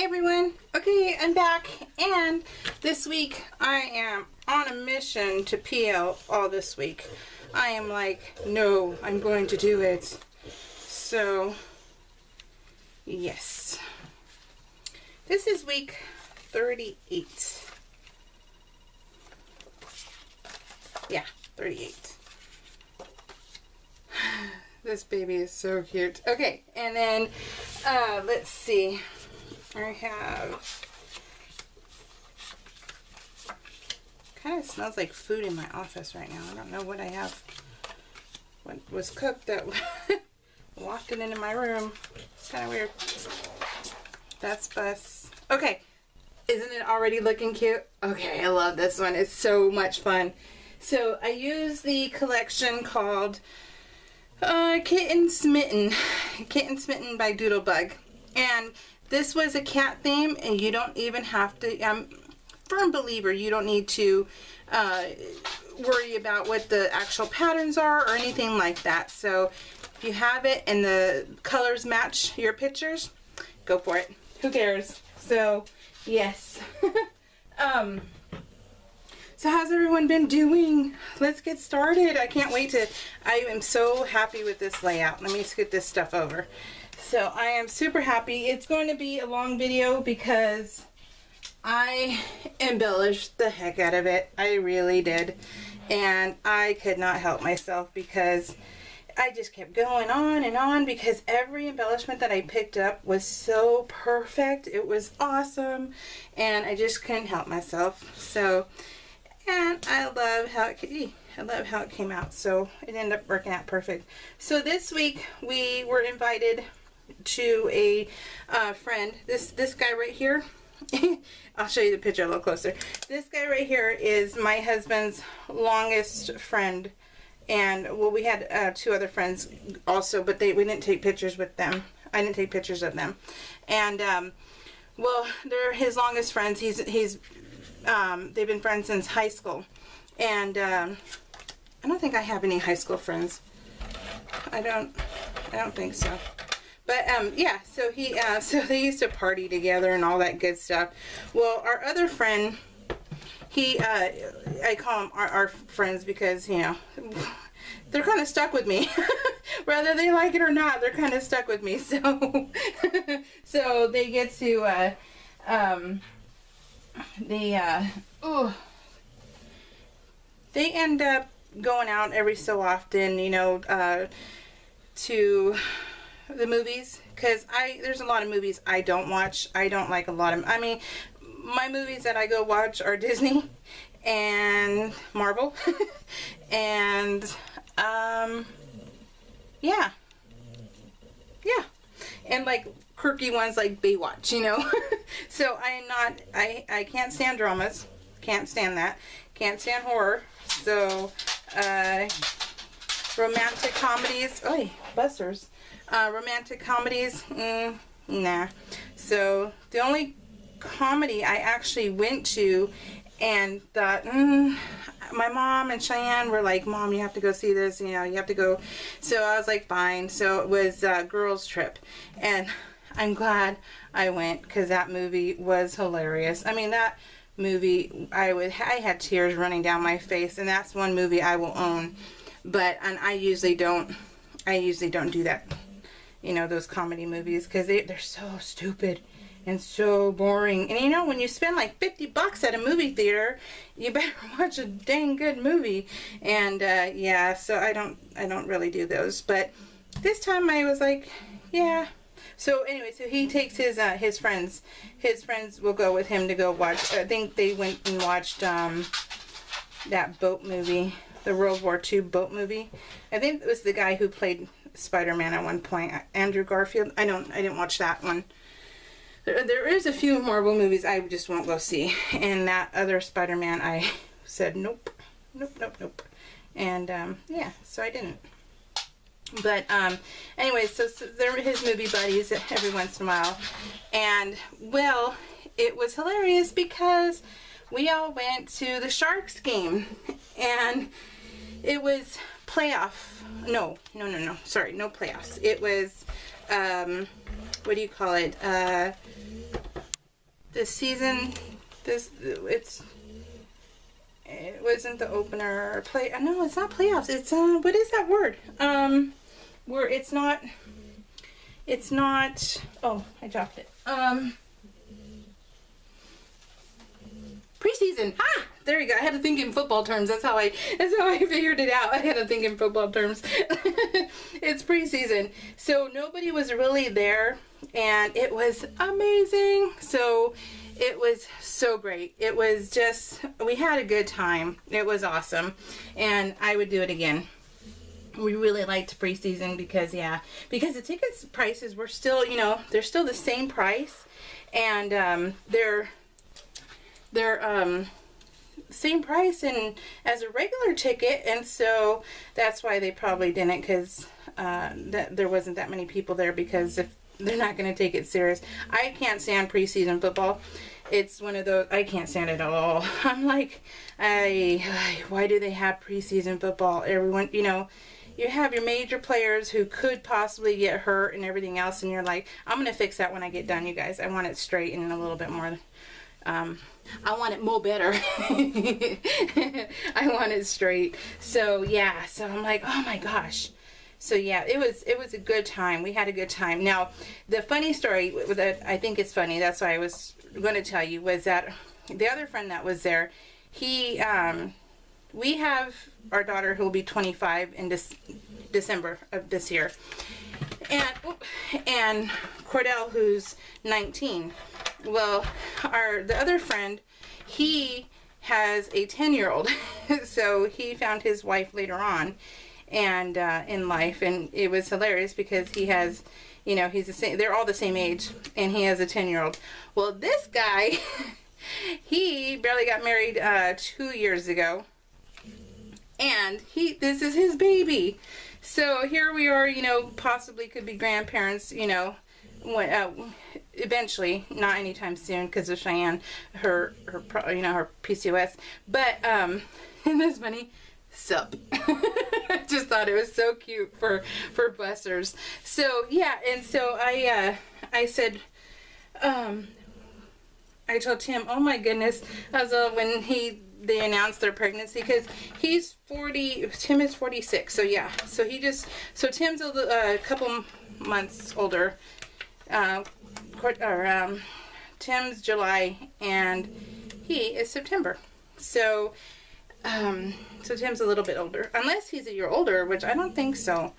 everyone. Okay, I'm back, and this week I am on a mission to PL all this week. I am like, no, I'm going to do it. So, yes. This is week 38. Yeah, 38. This baby is so cute. Okay, and then, let's see. I have, kind of smells like food in my office right now. I don't know what I have, what was cooked that walked it into my room. It's kind of weird. That's Bus. Okay, isn't it already looking cute? Okay, I love this one. It's so much fun. So I use the collection called Kitten Smitten by Doodlebug, and this was a cat theme, and you don't even have to, I'm a firm believer, you don't need to worry about what the actual patterns are or anything like that. So if you have it and the colors match your pictures, go for it. Who cares? So yes. So how's everyone been doing? Let's get started. I can't wait to, I am so happy with this layout. Let me scoot this stuff over. So I am super happy. It's going to be a long video because I embellished the heck out of it. I really did. And I could not help myself because I just kept going on and on because every embellishment that I picked up was so perfect. It was awesome. And I just couldn't help myself. So, and I love how it came out. So it ended up working out perfect. So this week we were invited to a friend. This guy right here. I'll show you the picture a little closer. This guy right here is my husband's longest friend, and well, we had two other friends also, but we didn't take pictures with them. I didn't take pictures of them, and well, they're his longest friends. They've been friends since high school, and I don't think I have any high school friends. I don't think so. But yeah, so they used to party together and all that good stuff. Well, our other friend, I call them our friends because, you know, they're kind of stuck with me. Whether they like it or not, they're kind of stuck with me. So, so they get to, they end up going out every so often, you know, to the movies, because there's a lot of movies I don't watch. I don't like a lot of, I mean, my movies that I go watch are Disney and Marvel and yeah, and like quirky ones like Baywatch, you know. So I can't stand dramas, can't stand that, can't stand horror. So romantic comedies, oi, busters. Romantic comedies, nah. So the only comedy I actually went to and thought, my mom and Cheyenne were like, Mom, you have to go see this, you know, you have to go. So I was like, fine. So it was Girls Trip, and I'm glad I went because that movie was hilarious. I mean, that movie, I had tears running down my face, and that's one movie I will own. But I usually don't do that. You know, those comedy movies, because they're so stupid and so boring. And you know, when you spend like $50 at a movie theater, you better watch a dang good movie. And yeah, so I don't really do those. But this time I was like, yeah. So anyway, so he takes his friends. His friends will go with him to go watch. I think they went and watched that boat movie, the World War II boat movie. I think it was the guy who played Spider-Man at one point, Andrew Garfield. I didn't watch that one. There is a few Marvel movies I just won't go see, and that other Spider-Man I said nope. And yeah, so I didn't. But anyway, so they're his movie buddies every once in a while, and well, it was hilarious because we all went to the Sharks game, and it was playoff. No, sorry, no playoffs. It was, what do you call it? this season, it wasn't the opener or play. No, it's not playoffs. It's what is that word? Where it's not. Oh, I dropped it. Preseason. Ah, there you go. I had to think in football terms. That's how I figured it out. I had to think in football terms. It's preseason, so nobody was really there, and it was amazing. So it was so great. It was just, we had a good time. It was awesome, and I would do it again. We really liked preseason because the tickets prices were still, they're still the same price, and they're same price as a regular ticket, and so that's why they probably didn't, because there wasn't that many people there, because if they're not going to take it serious. I can't stand preseason football. It's one of those, I can't stand it at all. I'm like, why do they have preseason football? Everyone, you have your major players who could possibly get hurt and everything else, and you're like, I'm going to fix that when I get done, you guys. I want it straight and a little bit more, I want it more better. I want it straight. So I'm like, oh my gosh. So yeah, it was a good time. We had a good time. Now, the funny story that I think is funny, that's why I was going to tell you, was that the other friend that was there, we have our daughter who will be 25 in December of this year, and Cordell, who's 19. Well, the other friend, he has a 10-year-old, so he found his wife later on, and in life, and it was hilarious because he has, he's the same. They're all the same age, and he has a 10-year-old. Well, this guy, he barely got married 2 years ago, and this is his baby. So here we are, possibly could be grandparents, eventually, not anytime soon because of Cheyenne, her PCOS. But isn't this funny? Sup. I just thought it was so cute for busters. So yeah, and so I said, I told Tim, oh my goodness, when they announced their pregnancy, because he's 40, Tim is 46. So yeah, so Tim's a couple months older. Tim's July and he is September. So Tim's a little bit older, unless he's a year older, which I don't think so.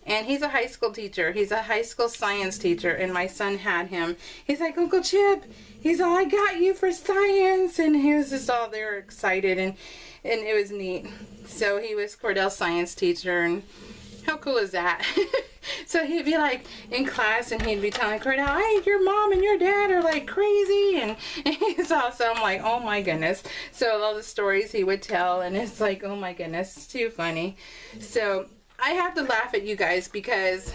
And he's a high school teacher. He's a high school science teacher, and my son had him. He's like, Uncle Chip, he's all, I got you for science, and he was just all there excited, and it was neat. So he was Cordell's science teacher, and how cool is that? So he'd be like in class, and he'd be telling Cordell, hey, your mom and your dad are like crazy, and he's also, I'm like, oh my goodness. So all the stories he would tell, and it's like, oh my goodness, it's too funny. So I have to laugh at you guys because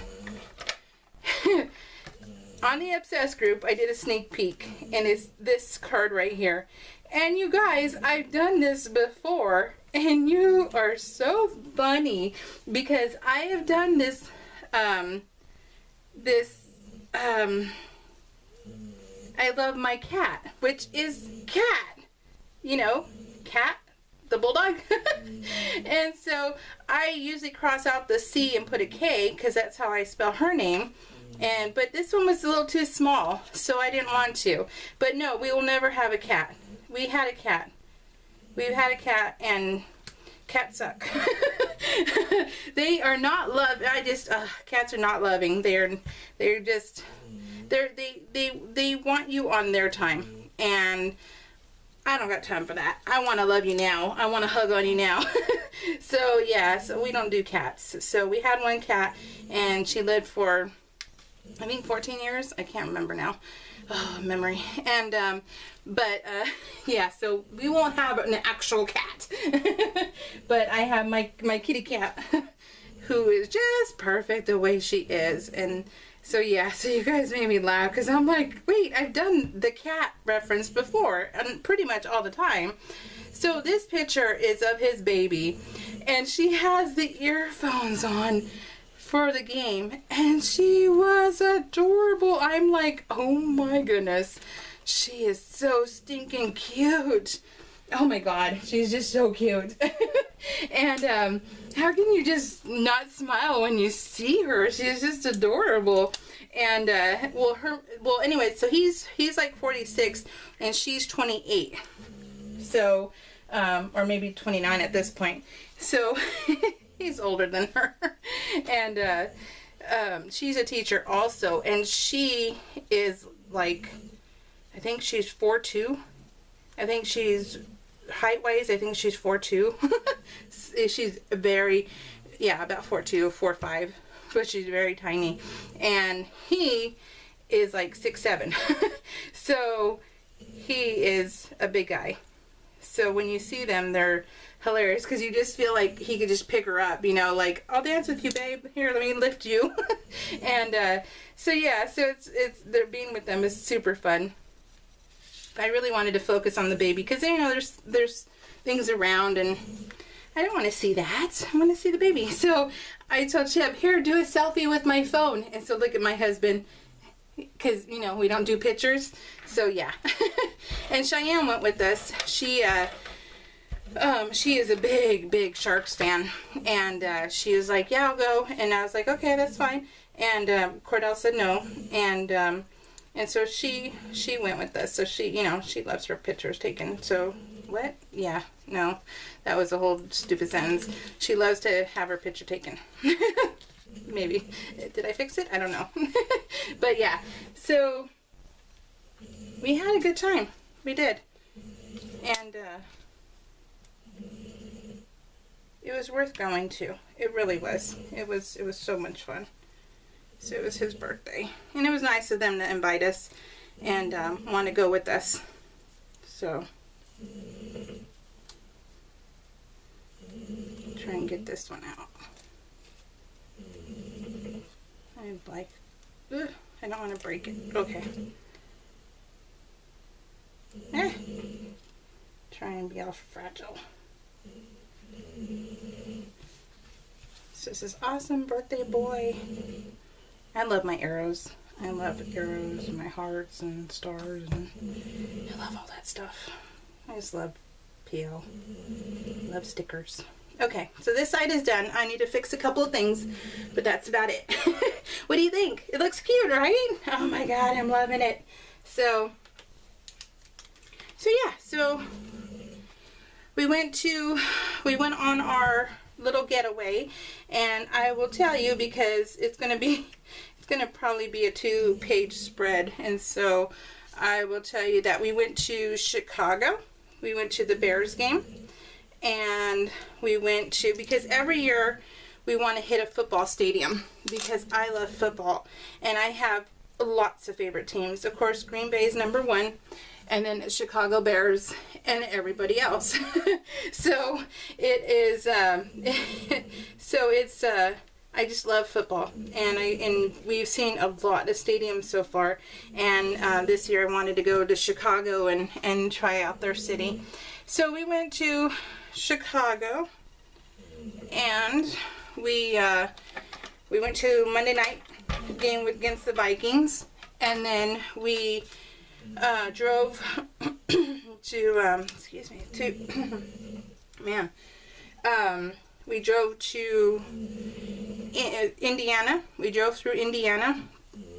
on the Obsessed group, I did a sneak peek, and it's this card right here. And you guys, I've done this before, and you are so funny because I have done this, I love my cat, which is cat, cat, the bulldog. And so I usually cross out the C and put a K because that's how I spell her name. But this one was a little too small, so I didn't want to. But no, we will never have a cat. We had a cat. We've had a cat, and cats suck. They are not love. Cats are not loving. They're just, they want you on their time, and I don't got time for that. I want to love you now. I want to hug on you now. So yeah, so we don't do cats. So we had one cat, and she lived for, I think, 14 years. I can't remember now. Oh, memory. And yeah, so we won't have an actual cat. But I have my kitty cat who is just perfect the way she is. And so yeah, so you guys made me laugh because I'm like, wait, I've done the cat reference before, and pretty much all the time. So this picture is of his baby, and she has the earphones on for the game, and she was adorable. I'm like, oh my goodness, She is so stinking cute. Oh my God, she's just so cute. And how can you just not smile when you see her? She's just adorable. And anyway, so he's like 46 and she's 28. So or maybe 29 at this point. So he's older than her. And she's a teacher also, and she is like, I think she's 4'2". I think she's height-wise, I think she's 4'2". She's very, yeah, about 4'2", 4'5", but she's very tiny. And he is like 6'7". So he is a big guy. So when you see them, they're hilarious because you just feel like he could just pick her up, you know, like, I'll dance with you, babe. Here, let me lift you. And so yeah, so it's they're being with them is super fun. I really wanted to focus on the baby because, you know, there's things around and I don't want to see that. I want to see the baby. So I told Chip, here, do a selfie with my phone. And so look at my husband, because, you know, we don't do pictures. So yeah. And Cheyenne went with us. She is a big Sharks fan, and she was like, yeah, I'll go. And I was like, okay, that's fine. And Cordell said no, and so she went with us. So she, you know, she loves her pictures taken. So what? Yeah, no, that was a whole stupid sentence. She loves to have her picture taken. Maybe. Did I fix it? I don't know. But yeah, so we had a good time. We did. And it was worth going to. It really was. It was so much fun. So it was his birthday. And it was nice of them to invite us and want to go with us. So try and get this one out. I'm like, ugh, I don't want to break it. Okay. Try and be all fragile. So this is awesome birthday boy. I love my arrows. I love arrows and my hearts and stars, and I love all that stuff. I just love PL. Love stickers. Okay, so this side is done. I need to fix a couple of things, but that's about it. What do you think? It looks cute, right? Oh my God, I'm loving it. So yeah, so we went on our little getaway, and I will tell you, because it's gonna probably be a 2-page spread, and so I will tell you that we went to Chicago. We went to the Bears game, and we went to, because every year we want to hit a football stadium, because I love football, and I have lots of favorite teams. Of course, Green Bay is #1, and then Chicago Bears, and everybody else. So it is, I just love football, and we've seen a lot of stadiums so far, and this year I wanted to go to Chicago and try out their city. So we went to Chicago, and we went to Monday night game against the Vikings, and then we drove we drove to Indiana. We drove through Indiana,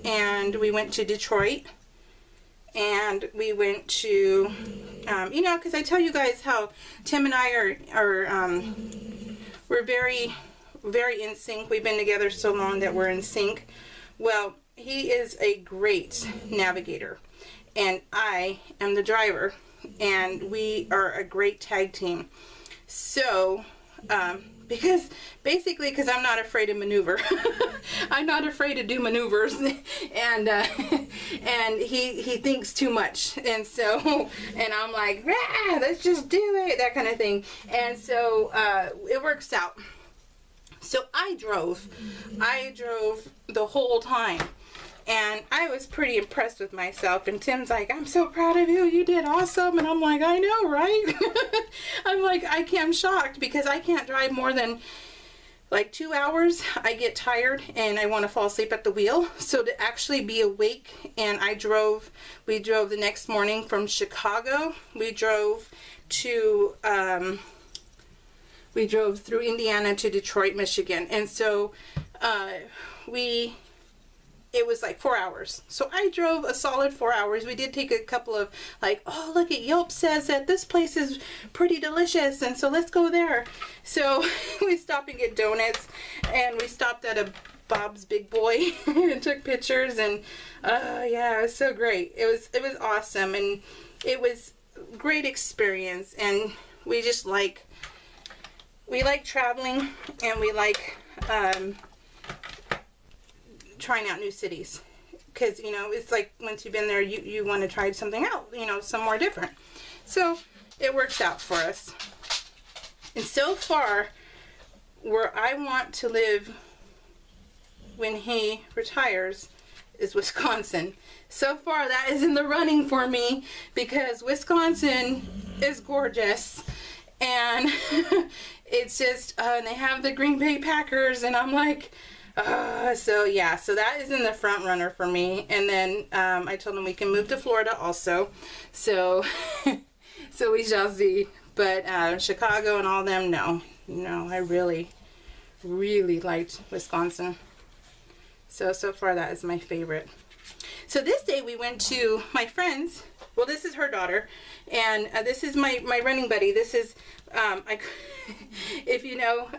and we went to Detroit, and we went to, you know, because I tell you guys how Tim and I we're very, very in sync. We've been together so long that we're in sync. Well, he is a great navigator, and I am the driver, and we are a great tag team. So, because I'm not afraid to maneuver. I'm not afraid to do maneuvers, and he thinks too much, and so, and I'm like, let's just do it, that kind of thing, and so it works out. So I drove the whole time, and I was pretty impressed with myself, and Tim's like, I'm so proud of you, you did awesome, and I'm like, I know, right? I'm like, I'm shocked, because I can't drive more than like 2 hours, I get tired and I want to fall asleep at the wheel. So to actually be awake, and we drove the next morning from Chicago. We drove through Indiana to Detroit, Michigan. And so it was like 4 hours. So I drove a solid 4 hours. We did take a couple of like, oh, look at Yelp says that this place is pretty delicious, and so let's go there. So we stopped and get donuts, and we stopped at a Bob's Big Boy and took pictures, and yeah, it was so great. It was awesome, and it was a great experience, and we just like traveling, and we like trying out new cities, because you know, it's like once you've been there, you want to try something out, you know, somewhere different. So it works out for us. And so far, where I want to live when he retires is Wisconsin. So far, that is in the running for me, because Wisconsin is gorgeous, and it's just they have the Green Bay Packers, and I'm like, so yeah, so that is in the front runner for me. And then I told him we can move to Florida also, so so we shall see. But Chicago and all them, no, I really liked Wisconsin. So far that is my favorite. So this day we went to my friend's. Well, this is her daughter, and this is my running buddy. This is if you know,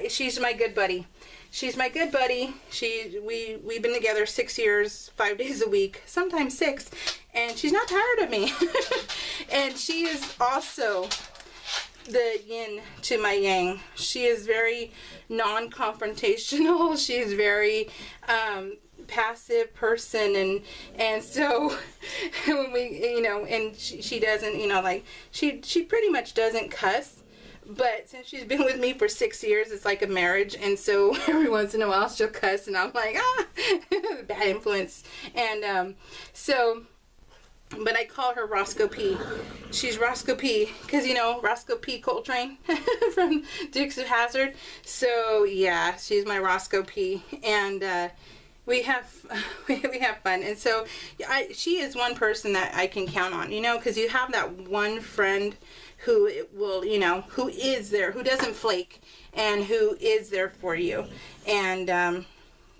she's my good buddy. She's my good buddy. We've been together 6 years, 5 days a week, sometimes 6, and she's not tired of me. And she is also the yin to my yang. She is very non-confrontational. She's very passive person, and so when we, you know, and she doesn't, you know, like she pretty much doesn't cuss. But since she's been with me for 6 years, it's like a marriage, and so every once in a while she'll cuss, and I'm like, bad influence. And but I call her Roscoe P. She's Roscoe P, because, you know, Roscoe P. Coltrane from Dukes of Hazzard. So yeah, she's my Roscoe P, and we have fun. And so she is one person that I can count on, you know, because you have that one friend who will, you know, who is there, who doesn't flake, and who is there for you. And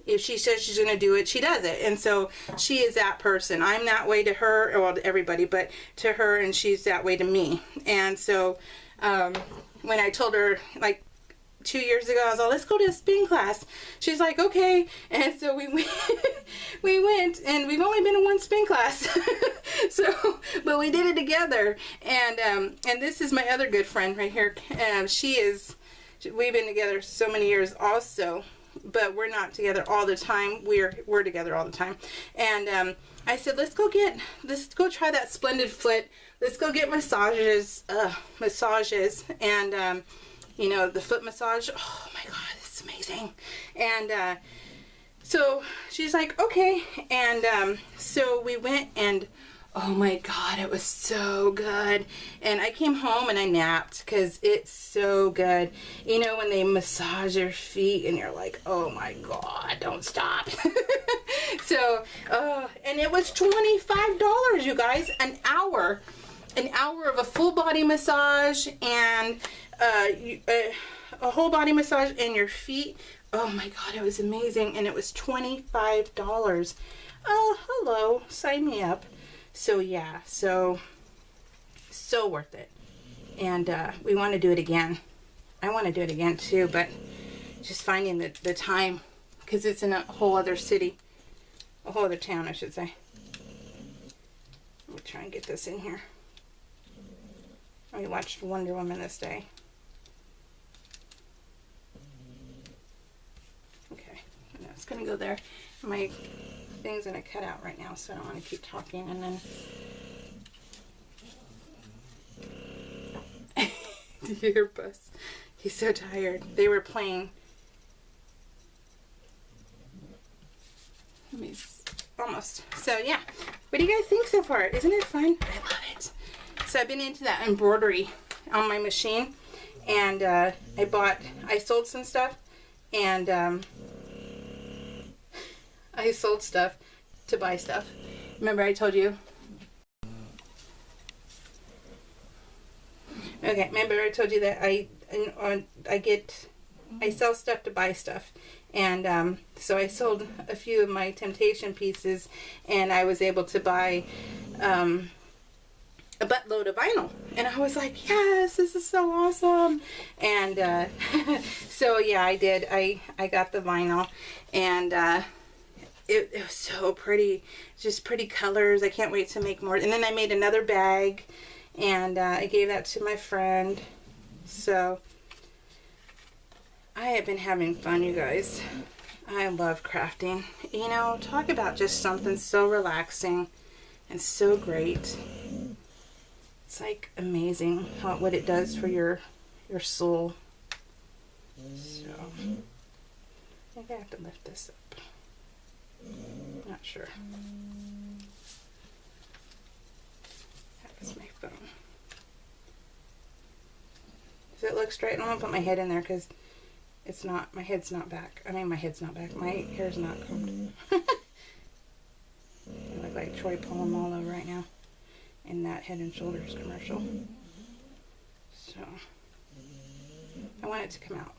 if she says she's going to do it, she does it. And so she is that person. I'm that way to her, well, to everybody, but to her, and she's that way to me. And so when I told her, like, 2 years ago, I was like, let's go to a spin class. She's like, okay. And so we went, and we've only been in one spin class. So, but we did it together. And this is my other good friend right here. We've been together so many years also, but we're not together all the time. We're together all the time. And I said, let's go try that Splendid Foot. Let's go get massages. And you know, the foot massage, oh my god, it's amazing. And so she's like, okay. And so we went, and oh my god, it was so good. And I came home and I napped, because it's so good. You know, when they massage your feet and you're like, oh my god, don't stop. So and it was $25, you guys, an hour of a full body massage, and a whole body massage, and your feet. Oh my god, it was amazing. And it was $25. Oh, hello, sign me up. So yeah, so worth it. And we want to do it again. I want to do it again too, but just finding the time, because it's in a whole other city, a whole other town, I should say. We'll try and get this in here. We watched Wonder Woman this day. Okay, no, it's gonna go there. My thing's gonna cut out right now, so I don't want to keep talking. And then do you hear Buzz? He's so tired. They were playing. Almost. So yeah, what do you guys think so far? Isn't it fun? I love it. So I've been into that embroidery on my machine, and I sold some stuff, And I sold stuff to buy stuff. Remember I told you? Okay, remember I told you that I sell stuff to buy stuff. And so I sold a few of my Temptation pieces, and I was able to buy a buttload of vinyl. And I was like, yes, this is so awesome. And so yeah, I did. I got the vinyl, and it was so pretty. Just pretty colors. I can't wait to make more. And then I made another bag, and I gave that to my friend. So I have been having fun, you guys. I love crafting. You know, talk about just something so relaxing and so great. It's like amazing what it does for your soul. So I think I have to lift this up. Not sure. That was my phone. Does it look straight? I don't want to put my head in there because it's not, my head's not back. I mean, my head's not back. My hair's not combed. I look like Troy Polamalu right now in that Head and Shoulders commercial. So, I want it to come out.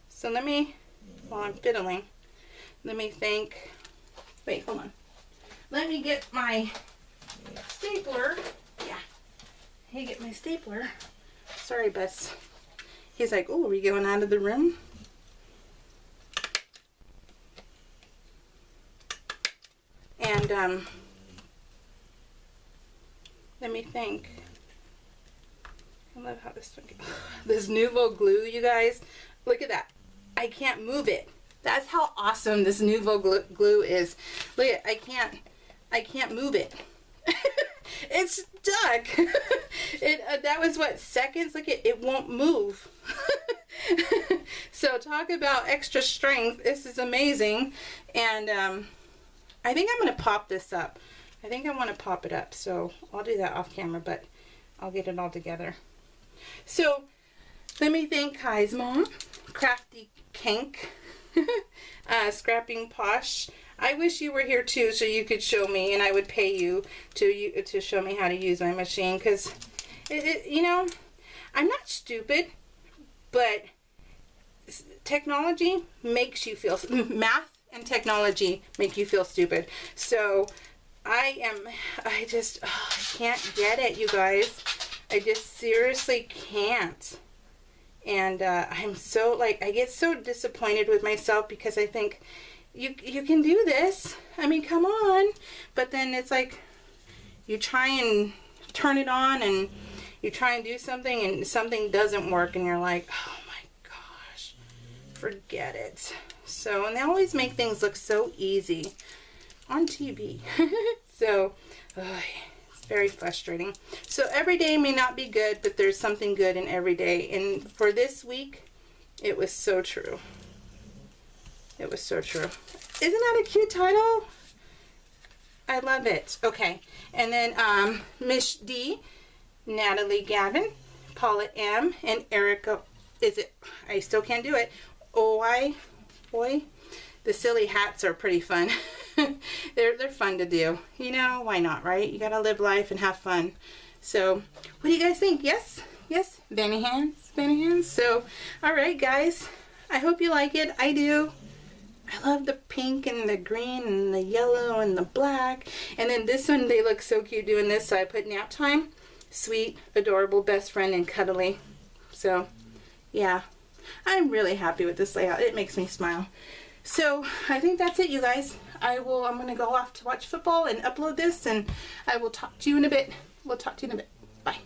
So let me, while I'm fiddling, let me think, wait, hold on. Let me get my stapler. Yeah. Hey, get my stapler. Sorry, Bess. He's like, oh, are we going out of the room? And, let me think. I love how this one goes. This Nouveau glue, you guys. Look at that. I can't move it. That's how awesome this Nouveau glue is. Look at, I can't move it. It's stuck. That was what, seconds? Look at it won't move. So talk about extra strength. This is amazing. And I think I'm going to pop this up. I think I want to pop it up. So I'll do that off camera, but I'll get it all together. So let me thank Kai's mom, Crafty Kank, Scrapping Posh. I wish you were here too, so you could show me, and I would pay you to show me how to use my machine. Because, you know, I'm not stupid, but technology makes you feel, math and technology make you feel stupid. So I can't get it, you guys. I just seriously can't. And I'm so, like, I get so disappointed with myself because I think, you can do this. I mean, come on. But then it's like, you try and turn it on and you try and do something and something doesn't work and you're like, oh my gosh, forget it. So, and they always make things look so easy on TV. So, it's very frustrating. So every day may not be good, but there's something good in every day. And for this week, it was so true. It was so true. Isn't that a cute title? I love it. Okay. And then Miss D, Natalie Gavin, Paula M, and Erica, I still can't do it. Boy. The silly hats are pretty fun. They're fun to do. You know, why not, right? You gotta live life and have fun. So, what do you guys think? Yes? Yes? Benny hands? Benny hands? So, alright guys. I hope you like it. I do. I love the pink and the green and the yellow and the black. And then this one, they look so cute doing this. So I put nap time, sweet, adorable, best friend, and cuddly. So, yeah. I'm really happy with this layout. It makes me smile. So, I think that's it, you guys. I'm going to go off to watch football and upload this. And I will talk to you in a bit. We'll talk to you in a bit. Bye.